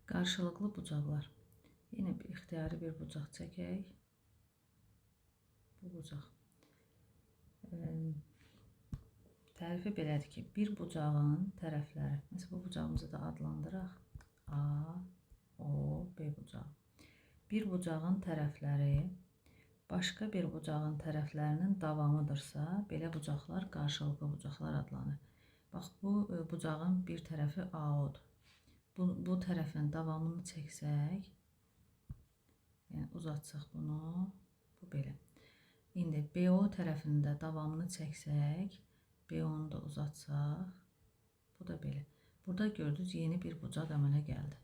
Qarşılıqlı bucaqlar. Yine bir ixtiyari bir bucaq çəkək. Bu bucaq. Tərifi belədir ki, bir bucağın tərəfləri, məsələn bu bucağımızı da adlandıraq. A, O, B bucağı. Bir bucağın tərəfləri başqa bir bucağın tərəflərinin davamıdırsa, belə bucaqlar qarşılıqlı bucaqlar adlanır. Bax, bu bucağın bir tərəfi AO-dur. Bu tərəfin davamını çəksək, yəni uzatsaq bunu, bu belə. İndi BO tərəfinin də davamını çəksək, BO-nu da uzatsaq, bu da belə. Burada gördünüz, yeni bir bucaq əmələ gəldi.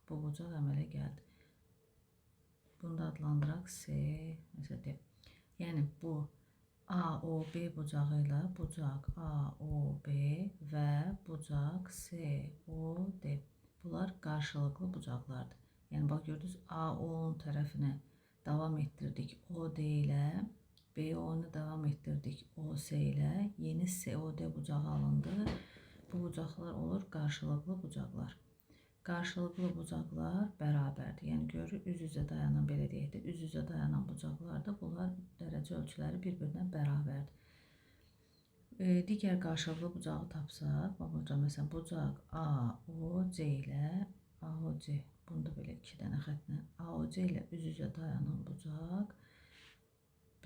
Bu bucaq əmələ gəldi. Bunu da adlandıraq C, məsələn. Yəni bu AOB bucağı ilə bucaq AOB və bucaq COD. Bunlar qarşılıqlı bucaqlardır. Yəni bax gördünüz, AO-nun tərəfinə davam etdirdik OD ilə, BO-nu davam etdirdik OC ilə, yeni COD bucağı alındı. Bu bucaqlar olur qarşılıqlı bucaqlar. Qarşılıqlı bucaqlar bərabərdir. Yəni görür, üz-üzə dayanan, belə deyək də, üz-üzə dayanan bucaqlarda bunlar dərəcə ölçüləri bir-birinə bərabərdir. Digər qarşılıqlı bucağı tapsaq, burada məsələn bucaq AOC ilə AOC, bunu da belə 2 dənə xətlə AOC ilə üz-üzə dayanan bucaq B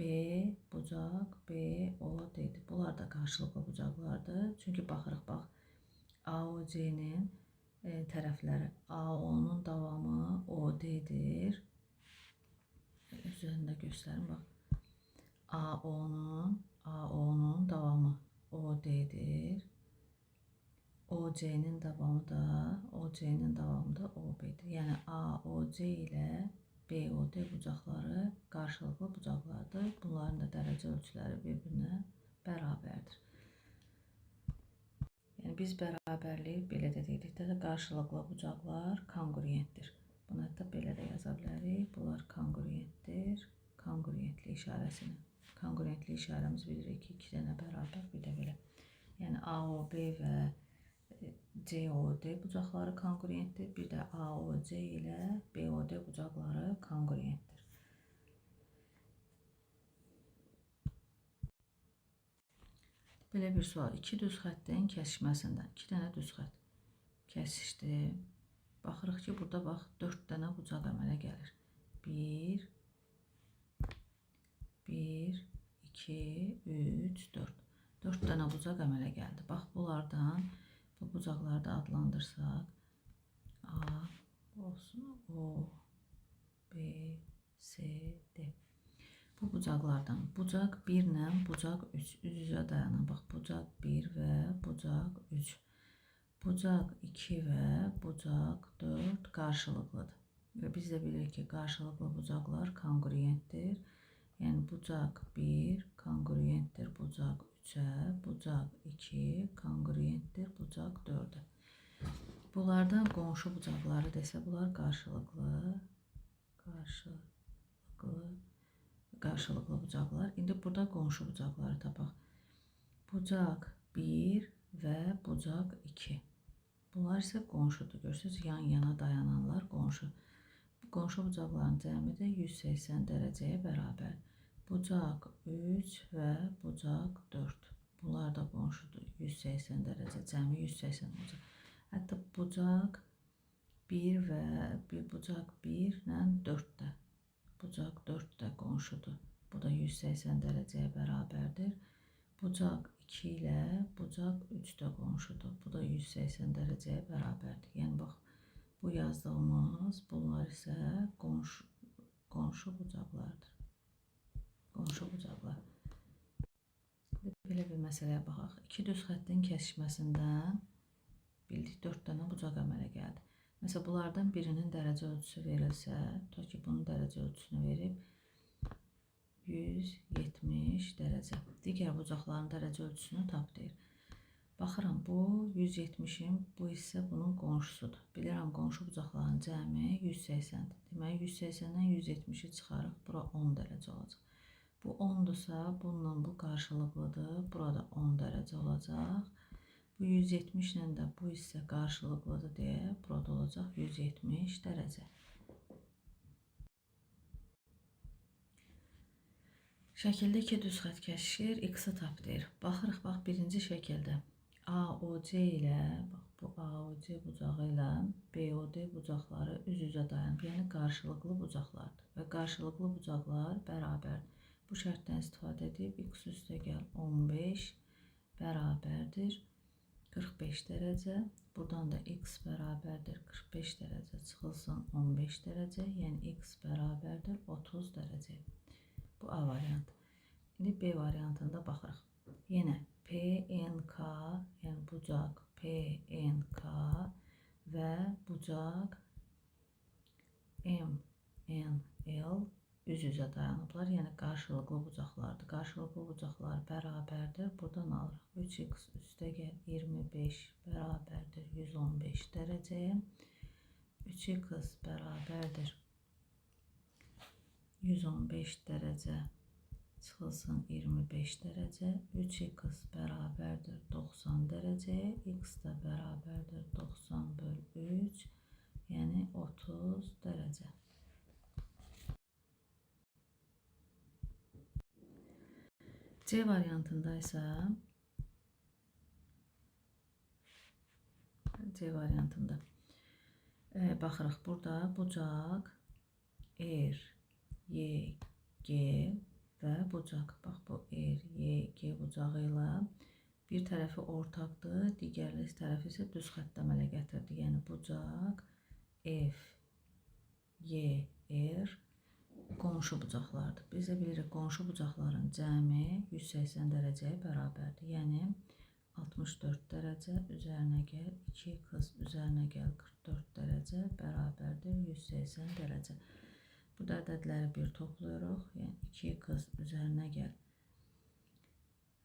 bucaq BOD-dir. Bunlar da qarşılıqlı bucaqlardır. Çünki baxırıq, bax AOC-nin tərəfləri AO-nun davamı OD-dir. Üzərində göstərim, bax. AO-nun davamı OD-dir. OC-nin davamı da OB-dir. Yəni AOC ilə BOD bucaqları qarşılıqlı bucaqlardır. Bunların da dərəcə ölçüləri bir-birinə bərabərdir. Yəni biz bərabərliyi belə də deyirik də, qarşılıqlı bucaqlar kongruentdir. Bunu hətta belə də yaza bilərik. Bunlar kongruentdir. Kongruentli işarəsini. Kongruentli işarəmiz bilirik ki, 2 dənə bərabər, bir də belə. Yəni AOB və COD bucaqları kongruentdir. Bir də AOC ilə BOD bucaqları kongruentdir. Belə bir sual. 2 düz xəttin kəsişməsində 2 dənə düz xətt kəsişdi. Baxırıq ki, burada bax 4 dənə bucaq əmələ gəlir. 1, 2, 3, 4. 4 dənə bucaq əmələ gəldi. Bax, bunlardan bu bucaqları da adlandırsaq, A olsun, O, B, C, D. Bu bucaqlardan bucaq 1 ilə bucaq 3 üz-üzə dayanan. Bax, bucaq 1 və bucaq 3. Bucaq 2 və bucaq 4 qarşılıqlıdır. Və biz də bilirik ki, qarşılıqlı bucaqlar kongruentdir. Yəni bucaq 1 kongruentdir bucaq 3-ə, bucaq 2 kongruentdir bucaq 4-ə. Bunlardan qonşu bucaqları desə, bunlar qarşılıqlı bucaqlar. İndi burada qonşu bucaqları tapaq. Bucaq 1 və bucaq 2. Bunlar isə qonşudur. Görürsünüz, yan-yana dayananlar qonşu. Qonşu bucaqların cəmi də 180 dərəcəyə bərabər. Bucaq 3 və bucaq 4. Bunlar da qonşudur. 180 dərəcə, cəmi 180 olacaq. Hətta bucaq 1 və bucaq 1 ilə 4 də. Bucaq 4 də qonşudur. Bu da 180 dərəcəyə bərabərdir. Bucaq 2 ilə bucaq 3 də qonşudur. Bu da 180 dərəcəyə bərabərdir. Yəni bax, bu yazdığımız bunlar isə qonşu bucaqlardır. Qonşu bucaqlar. Belə bir məsələyə baxaq. 2 düz xəttin kəsişməsindən bildik 4 dənə bucaq əmələ gəldi. Məsələn, bunlardan birinin dərəcə ölçüsü verilsə, tutaq ki, bunun dərəcə ölçüsünü verib 170 dərəcə. Digər bucaqların dərəcə ölçüsünü tap deyir. Baxıram, bu 170-in bu hissə bunun qonşusudur. Bilirəm, qonşu bucaqların cəmi 180-dir. Deməli, 180-dən 170-i çıxarıq, bura 10 dərəcə olacaq. Bu 10-dursa, bununla bu qarşılıqlıdır. Burada 10 dərəcə olacaq. Bu 170 ilə də bu hissə qarşılıqlıdır deyə burada olacaq 170 dərəcə. Şəkildə iki düz xətt kəsişir, x-i tap deyir. Baxırıq, bax birinci şəkildə AOC ilə, bax bu AOC bucağı ilə BOD bucaqları üz-üzə dayanıb, yəni qarşılıqlı bucaqlardır və qarşılıqlı bucaqlar bərabərdir. Bu şərtdən istifadə edib x üstə gəl 15 bərabərdir 45 dərəcə. Buradan da x bərabərdir 45 dərəcə çıxılsın 15 dərəcə, yəni x bərabərdir 30 dərəcə. Bu A variantı. İndi B variantında baxırıq. Yenə PNK, yəni bucaq PNK və bucaq MNL üz-üzə dayanıblar, yəni qarşılıqlı bucaqlardır. Qarşılıqlı bucaqlar bərabərdir. Buradan alırıq. 3x üstə gəl 25 bərabərdir 115 dərəcəyə. 3x bərabərdir 115 dərəcə çıxılsın 25 dərəcə. 3x bərabərdir 90 dərəcəyə. X də bərabərdir 90 böl 3, yəni 30 dərəcə. C variantında isə baxırıq, burada bucaq R, Y, G və bucaq, bax bu R, Y, G bucağı ilə bir tərəfi ortaqdır, digər tərəfi isə düz xətt əmələ gətirdi. Yəni bucaq F, Y, R qonşu bucaqlardır. Biz də bilirik, qonşu bucaqların cəmi 180 dərəcəyə bərabərdir. Yəni 64 dərəcə üzərinə gəl 2x üzərinə gəl 44 dərəcə bərabərdir 180 dərəcə. Burada ədədləri bir toplayırıq. Yəni 2x üzərinə gəl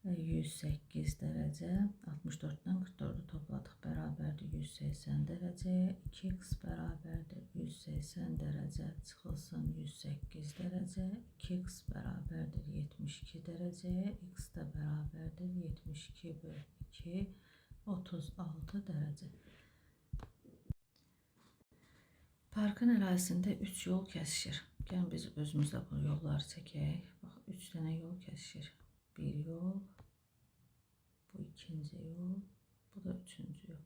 108 dərəcə, 64-dən 44-ü topladıq, bərabərdir 180 dərəcəyə. 2x bərabərdir 180 dərəcə çıxılsın 108 dərəcə. 2x bərabərdir 72 dərəcəyə. X də bərabərdir 72 böl 2, 36 dərəcə. Parkın ərazisində 3 yol kəsişir. Gəlin biz özümüzdə bu yolları çəkək. Bax, 3 dənə yol kəsişir. Bir yol, bu ikinci yol, bu da üçüncü yol.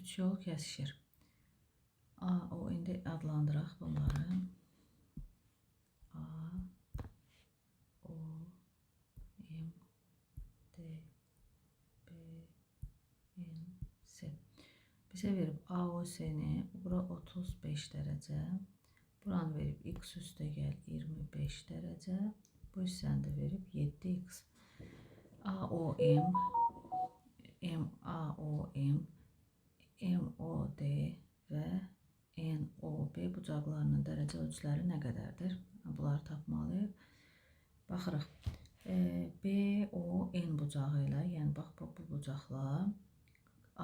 3 yol kəsişir. İndi adlandıraq bunları. A, O, M, D, B, N, C. Bizə verib AOC-ni, bura 35 dərəcə. Buranı verib x üstə gəl 25 dərəcə. Bu hissəni də verib 7x. AOM, MAOM, MOD və NOB bucaqlarının dərəcə ölçüləri nə qədərdir? Bunları tapmalıyıq. Baxırıq. BON bucağı ilə, yəni bax bu bucaqla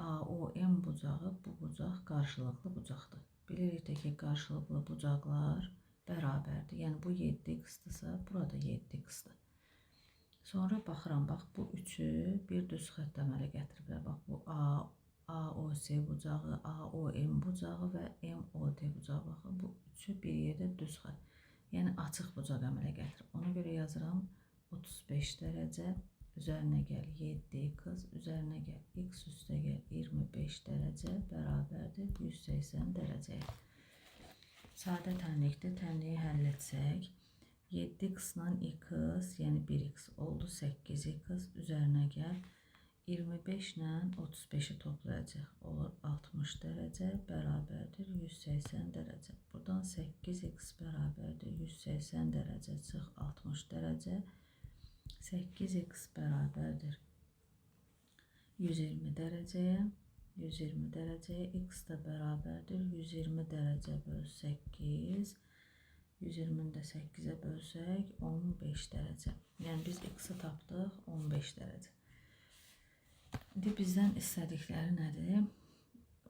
AOM bucağı, bu bucaq qarşılıqlı bucaqdır. Bilirik ki, qarşılıqlı bucaqlar bərabərdir. Yəni bu 7x-dırsa, burada 7x-dir. Sonra baxıram, bax bu üçü bir düz xətt əmələ gətiriblər. Bax bu AOC bucağı, AOM bucağı və MOD bucağı. Baxın, bu üçü bir yerdə düz xətt. Yəni açıq bucaq əmələ gətirib. Ona görə yazıram 35 dərəcə. Üzərinə gəl 7x, üzərinə gəl x üstə gəl 25 dərəcə bərabərdir 180 dərəcəyə. Sadə tənlikdir. Tənliyi həll etsək 7x ilə x, yəni 1x oldu 8x, üzərinə gəl 25 ilə 35-i toplayacaq. Olur 60 dərəcə bərabərdir 180 dərəcə. Buradan 8x bərabərdir 180 dərəcə çıx 60 dərəcə. 8x bərabərdir 120 dərəcəyə, 120 dərəcəyə, x də bərabərdir 120 dərəcə böl 8, 120-ni də 8-ə bölsək 15 dərəcə. Yəni biz x-i tapdıq 15 dərəcə. İndi bizdən istədikləri nədir?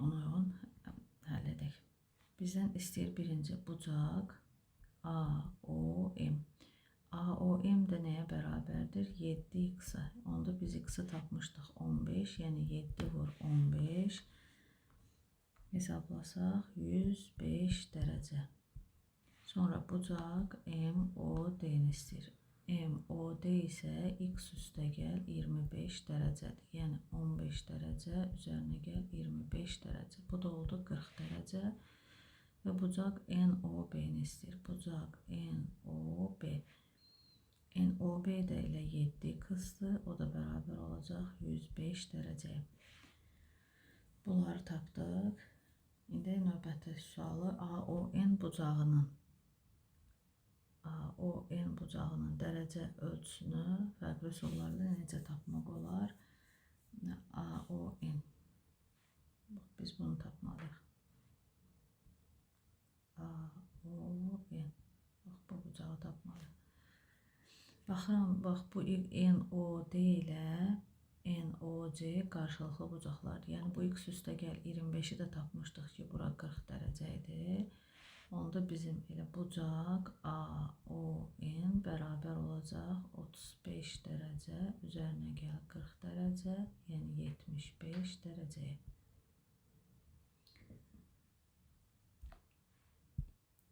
Onu həll edək. Bizdən istəyir birinci bucaq AOM. AOM də nəyə bərabərdir? 7x-a. Onda biz x-i tapmışdıq 15, yəni 7 vur 15. Hesablasaq 105 dərəcə. Sonra bucaq MOD-ni istəyir. MOD isə x üstəgəl 25 dərəcədir. Yəni 15 dərəcə üzərinə gəl 25 dərəcə. Bu da oldu 40 dərəcə. Və bucaq NOB-ni istəyir. Bucaq NOB. NOB də ilə 7x-dır. O da bərabər olacaq 105 dərəcəyə. Bunları tapdıq. İndi növbəti sualı AON bucağının dərəcə ölçüsünü fərqli suallarda necə tapmaq olar? AON. Biz bunu tapmalıyıq. AON. Bu bucağı tapmalıyıq. Baxıram, bax bu NOD ilə NOC qarşılıqlı bucaqlar. Yəni bu x üstəgəl 25-i də tapmışdıq ki, bura 40 dərəcə idi. Onda bizim elə bucaq AON bərabər olacaq 35 dərəcə üzərinə gəl 40 dərəcə, yəni 75 dərəcəyə.